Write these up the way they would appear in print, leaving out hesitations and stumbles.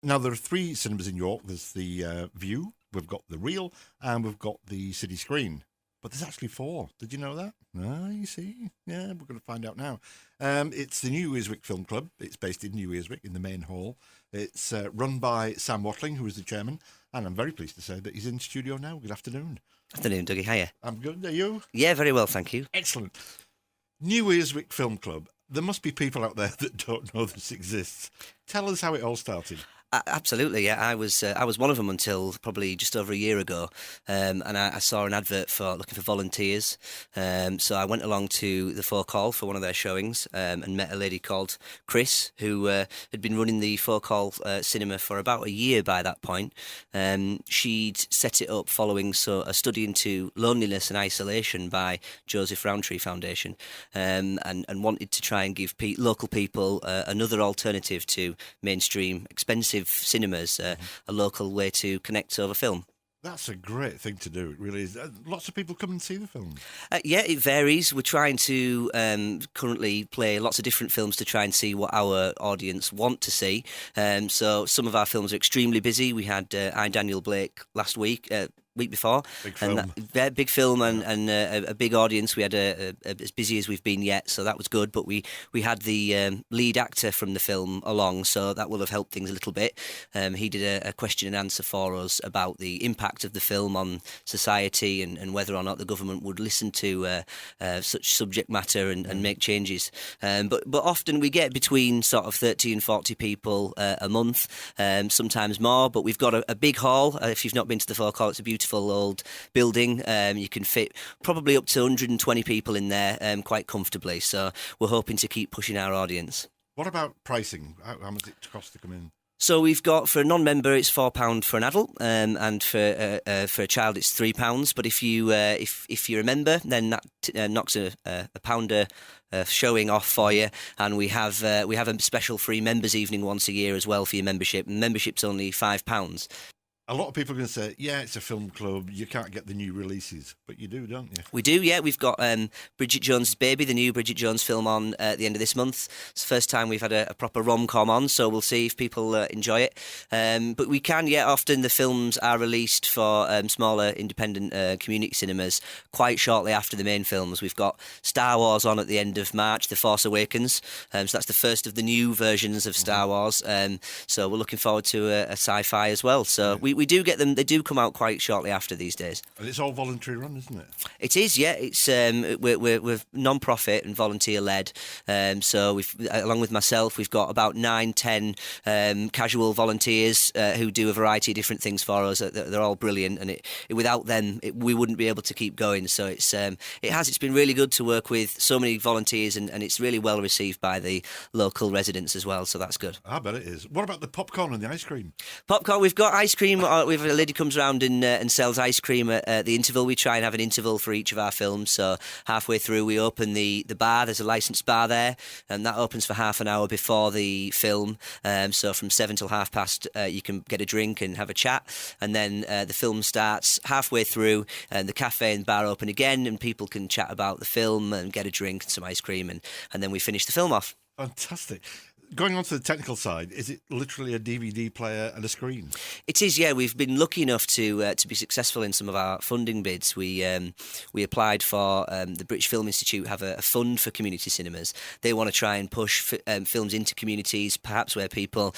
Now, there are three cinemas in York. There's the View, we've got the Reel, and we've got the City Screen. But there's actually four. Did you know that? Ah, you see. Yeah, we're going to find out now. It's the New Earswick Film Club. It's based in New Earswick in the main hall. It's run by Sam Watling, who is the chairman. And I'm very pleased to say that he's in studio now. Good afternoon. Afternoon, Dougie. Hiya. I'm good. Are you? Yeah, very well, thank you. Excellent. New Earswick Film Club. There must be people out there that don't know this exists. Tell us how it all started. Absolutely, yeah. I was one of them until probably just over a year ago, and I saw an advert for looking for volunteers. So I went along to the Folk Hall for one of their showings and met a lady called Chris, who had been running the Folk Hall cinema for about a year by that point. She'd set it up following a study into loneliness and isolation by Joseph Rowntree Foundation, and wanted to try and give local people another alternative to mainstream expensive cinemas, a local way to connect over film. That's a great thing to do. It really is. Lots of people come and see the film. Yeah, it varies. We're trying to currently play lots of different films to try and see what our audience want to see. So some of our films are extremely busy. We had I, Daniel Blake last week before. Big film. And big film and a big audience. We had as busy as we've been yet, so that was good. But we had the lead actor from the film along, so that will have helped things a little bit. He did a question and answer for us about the impact of the film on society and whether or not the government would listen to such subject matter and make changes. But often we get between sort of 30 and 40 people a month, sometimes more. But we've got a big hall. If you've not been to the Folk Hall, it's a beautiful old building. You can fit probably up to 120 people in there quite comfortably. So we're hoping to keep pushing our audience. What about pricing? How much it cost to come in? So we've got, for a non-member, it's £4 for an adult, and for a child it's £3. But if you if you're a member, then that knocks a pounder showing off for you. And we have a special free members evening once a year as well for your membership. And membership's only £5. A lot of people are going to say, yeah, it's a film club, you can't get the new releases. But you do, don't you? We do, yeah. We've got Bridget Jones's Baby, the new Bridget Jones film, on at the end of this month. It's the first time we've had a proper rom-com on, so we'll see if people enjoy it. But we can, yeah, often the films are released for smaller independent community cinemas quite shortly after the main films. We've got Star Wars on at the end of March, The Force Awakens. So that's the first of the new versions of Star Wars. So we're looking forward to a sci-fi as well. So we do get them. They do come out quite shortly after these days. And it's all voluntary run, isn't it? It is, yeah. It's we're non-profit and volunteer-led. So we've, along with myself, we've got about 9-10 casual volunteers who do a variety of different things for us. They're all brilliant, and without them, we wouldn't be able to keep going. So it's been really good to work with so many volunteers, and it's really well received by the local residents as well. So that's good. I bet it is. What about the popcorn and the ice cream? Popcorn, we've got ice cream. We've a lady comes around and sells ice cream at the interval. We try and have an interval for each of our films. So halfway through, we open the bar. There's a licensed bar there, and that opens for half an hour before the film. So from 7 till past, you can get a drink and have a chat. And then the film starts halfway through, and the cafe and bar open again, and people can chat about the film and get a drink and some ice cream, and then we finish the film off. Fantastic. Going on to the technical side, is it literally a DVD player and a screen? It is, yeah. We've been lucky enough to be successful in some of our funding bids. We applied for the British Film Institute have a fund for community cinemas. They want to try and push films into communities, perhaps where people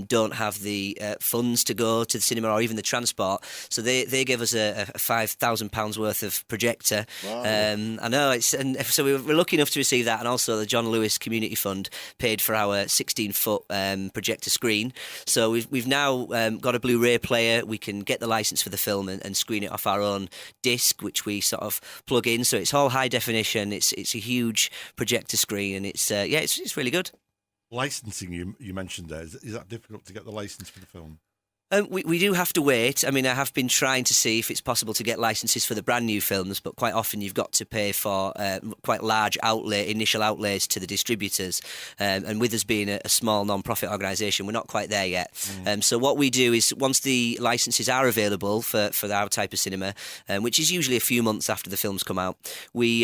don't have the funds to go to the cinema or even the transport. So they gave us a £5,000 worth of projector. Wow. I know, so we're lucky enough to receive that, and also the John Lewis Community Fund paid for our 16-foot projector screen. So we've now got a Blu-ray player. We can get the license for the film and screen it off our own disc, which we sort of plug in. So it's all high definition. It's a huge projector screen, and it's really good. Licensing, you mentioned there. Is that difficult to get the license for the film? We do have to wait. I mean, I have been trying to see if it's possible to get licenses for the brand new films, but quite often you've got to pay for quite large initial outlays to the distributors. And with us being a small non-profit organisation, we're not quite there yet. So what we do is once the licenses are available for our type of cinema, which is usually a few months after the films come out, we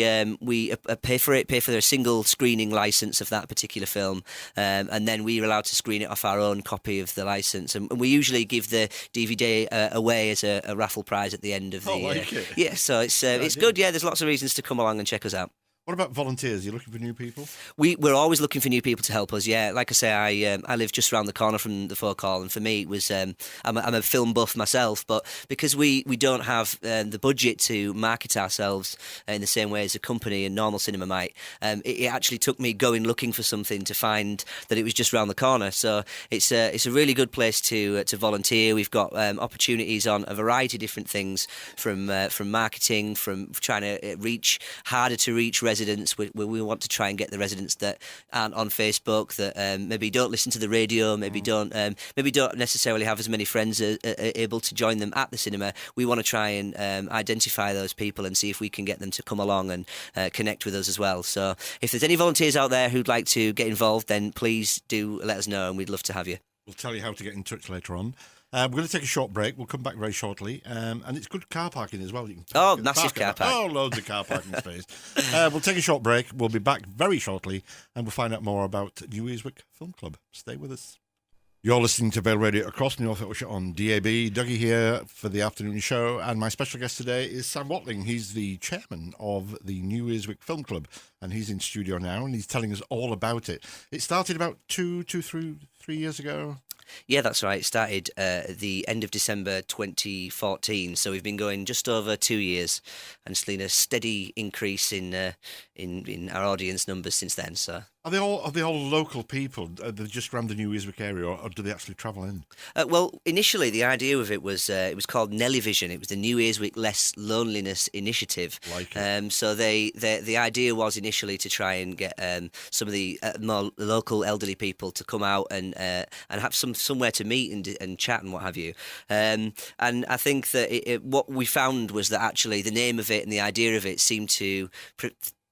pay for a single screening licence of that particular film, and then we're allowed to screen it off our own copy of the licence. And we usually give the DVD away as a raffle prize at the end of the. Like it. Yeah, so it's good. Yeah, there's lots of reasons to come along and check us out. What about volunteers? Are you looking for new people? We're always looking for new people to help us. Yeah, like I say, I live just around the corner from the folk hall, and for me, it was I'm a film buff myself, but because we don't have the budget to market ourselves in the same way as a company and normal cinema might, it actually took me going looking for something to find that it was just around the corner. So it's a really good place to volunteer. We've got opportunities on a variety of different things, from marketing, from trying to reach harder to reach residents. We want to try and get the residents that aren't on Facebook, that maybe don't listen to the radio, maybe don't necessarily have as many friends able to join them at the cinema. We want to try and identify those people and see if we can get them to come along and connect with us as well. So if there's any volunteers out there who'd like to get involved, then please do let us know, and we'd love to have you. We'll tell you how to get in touch later on. We're going to take a short break. We'll come back very shortly. And it's good car parking as well. You can massive car park. Oh, loads of car parking space. We'll take a short break. We'll be back very shortly, and we'll find out more about New Earswick Film Club. Stay with us. You're listening to Vale Radio across North Yorkshire on DAB. Dougie here for the afternoon show, and my special guest today is Sam Watling. He's the chairman of the New Earswick Film Club, and he's in studio now, and he's telling us all about it. It started about 3 years ago. Yeah, that's right. It started at the end of December 2014, so we've been going just over 2 years, and seen a steady increase in our audience numbers since then. So. Are they all local people? Are they just around the New Earswick area, or do they actually travel in? Well, initially the idea of it was called Nellyvision. It was the New Earswick Less Loneliness Initiative. Like it. So the idea was initially to try and get some of the more local elderly people to come out and have somewhere to meet and chat and what have you. And I think that what we found was that actually the name of it and the idea of it seemed to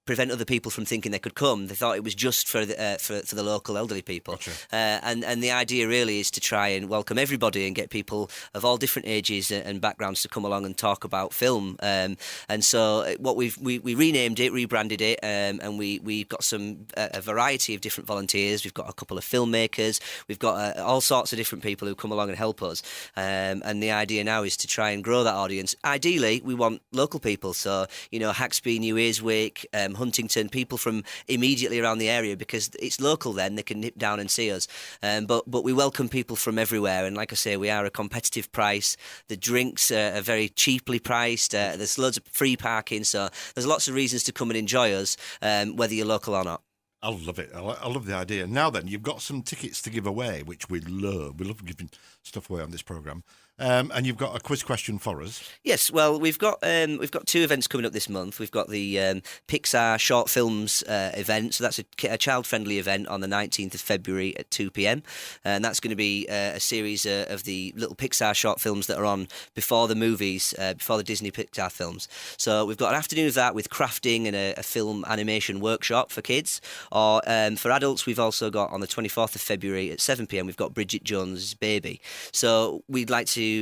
prevent other people from thinking they could come. They thought it was just for the local elderly people. Gotcha. And the idea really is to try and welcome everybody and get people of all different ages and backgrounds to come along and talk about film. And so what we renamed it, rebranded it, and we've got a variety of different volunteers. We've got a couple of filmmakers. We've got all sorts of different people who come along and help us. And the idea now is to try and grow that audience. Ideally, we want local people. So, Haxby, New Earswick, Huntington, people from immediately around the area, because it's local then, they can nip down and see us. But we welcome people from everywhere, and like I say, we are a competitive price. The drinks are very cheaply priced. There's loads of free parking, so there's lots of reasons to come and enjoy us, whether you're local or not. I love it. I love the idea. Now then, you've got some tickets to give away, which we love. We love giving stuff away on this programme. And you've got a quiz question for us. Yes, well, we've got 2 events coming up this month. We've got the Pixar short films event, so that's a child-friendly event on the 19th of February at 2 p.m, and that's going to be a series of the little Pixar short films that are on before the movies, before the Disney Pixar films. So we've got an afternoon of that with crafting and a film animation workshop for kids. Or for adults, we've also got on the 24th of February at 7 p.m, we've got Bridget Jones' Baby. So we'd like to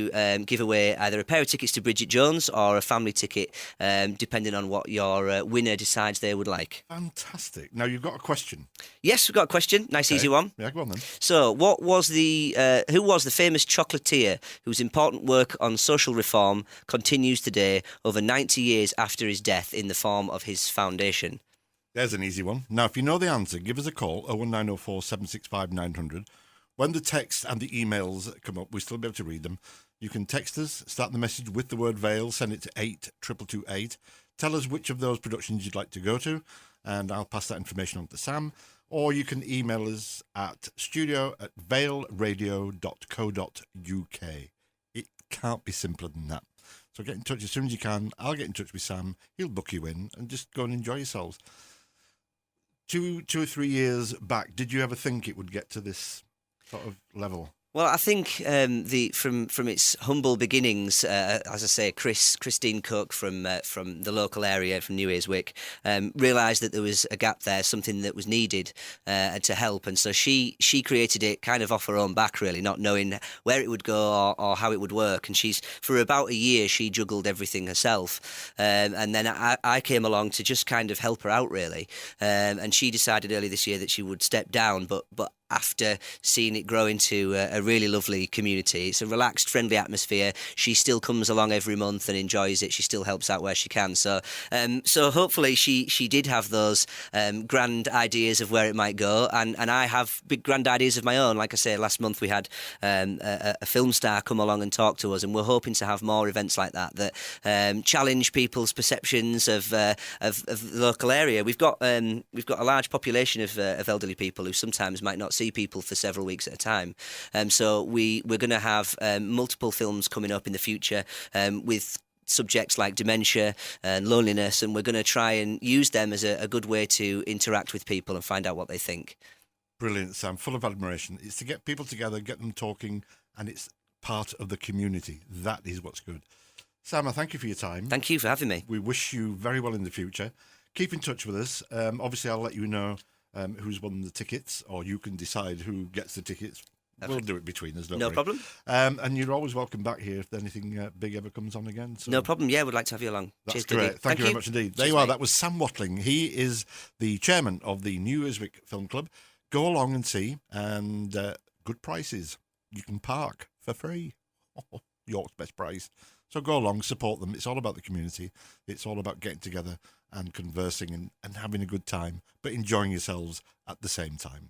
give away either a pair of tickets to Bridget Jones or a family ticket, depending on what your winner decides they would like. Fantastic. Now, you've got a question. Yes, we've got a question. Nice, easy one. Yeah, go on then. So, who was the famous chocolatier whose important work on social reform continues today over 90 years after his death in the form of his foundation? There's an easy one. Now, if you know the answer, give us a call, 01904 765 900. When the text and the emails come up, we'll still be able to read them. You can text us, start the message with the word Vale, send it to 82228. Tell us which of those productions you'd like to go to, and I'll pass that information on to Sam. Or you can email us at studio@valeradio.co.uk. It can't be simpler than that. So get in touch as soon as you can. I'll get in touch with Sam. He'll book you in, and just go and enjoy yourselves. 2 or 3 years back, did you ever think it would get to this sort of level? Well, I think the from its humble beginnings, as I say, Christine Cook from the local area from New Yearswick realised that there was a gap there, something that was needed to help, and so she created it kind of off her own back, really, not knowing where it would go or how it would work. And she's for about a year she juggled everything herself, and then I came along to just kind of help her out, really, and she decided early this year that she would step down, but after seeing it grow into a really lovely community. It's a relaxed, friendly atmosphere. She still comes along every month and enjoys it. She still helps out where she can. So hopefully she did have those grand ideas of where it might go, and I have big grand ideas of my own. Like I say, last month we had a film star come along and talk to us, and we're hoping to have more events like that challenge people's perceptions of the local area. We've got a large population of elderly people who sometimes might not see people for several weeks at a time. So we're going to have multiple films coming up in the future with subjects like dementia and loneliness, and we're going to try and use them as a good way to interact with people and find out what they think. Brilliant, Sam. Full of admiration. It's to get people together, get them talking, and it's part of the community. That is what's good. Sam, I thank you for your time. Thank you for having me. We wish you very well in the future. Keep in touch with us. Obviously, I'll let you know who's won the tickets, or you can decide who gets the tickets. We'll do it between us, don't No worry. problem. And you're always welcome back here if anything big ever comes on again. So No problem. Yeah, we'd like to have you along. that's Cheers, great. Dudley. Thank you very much indeed. There Cheers, you are. mate. That was Sam Watling. He is the chairman of the New Yearswick Film Club. Go along and see, and good prices. You can park for free. York's best price. So go along, support them. It's all about the community. It's all about getting together and conversing and having a good time, but enjoying yourselves at the same time.